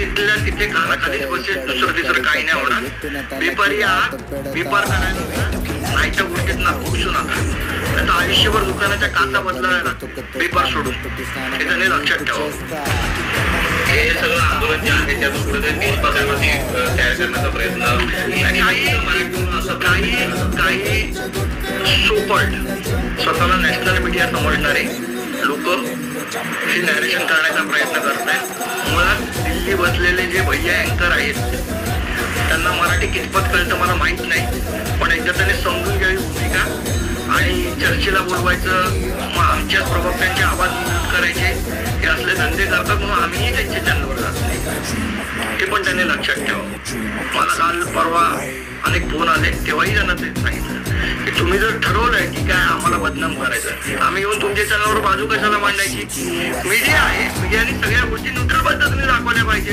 तिथल्या तिथे कानाखालीच बसेल, दुसरं काही नाही होणार. बेपारी आहात, बेपार करायला नाहीच्या गोष्टीत ना घुसू नका. आता आयुष्यभर दुकानाच्या काचा बदलायला बेपार सोडून हे त्याने लक्षात ठेवा. हे सगळं आंदोलन जे आहे त्यातून कुठेतरी देशभरामध्ये तयार करण्याचा प्रयत्न काही सोपट स्वतःला नॅशनल मीडिया समजणारे लोक हे नॅरेशन करण्याचा प्रयत्न करत आहेत. मुळात दिल्ली बसलेले जे भैया अँकर आहेत त्यांना मराठी कितपत कळतं मला माहित नाही, पण एकदा त्यांनी समजून घ्यावी भूमिका आणि चर्चेला बोलवायचं, मग आमच्याच प्रवक्त्यांचे आवाज करायचे. हे असले धंदे करतात म्हणून आम्हीही त्यांच्या चॅनलवर जात नाही, हे पण त्यांनी लक्षात ठेवा. मला काल परवा अनेक फोन आले, तेव्हाही त्यांना ते सांगितलं की तुम्ही जर ठरवलंय की काय आम्हाला बदनाम करायचं, आम्ही येऊन तुमच्या चॅनलवर बाजू कशाला मांडायची. मीडिया आहे, मीडियाने सगळ्या गोष्टी न्यूट्रल पद्धतीने दाखवल्या पाहिजे.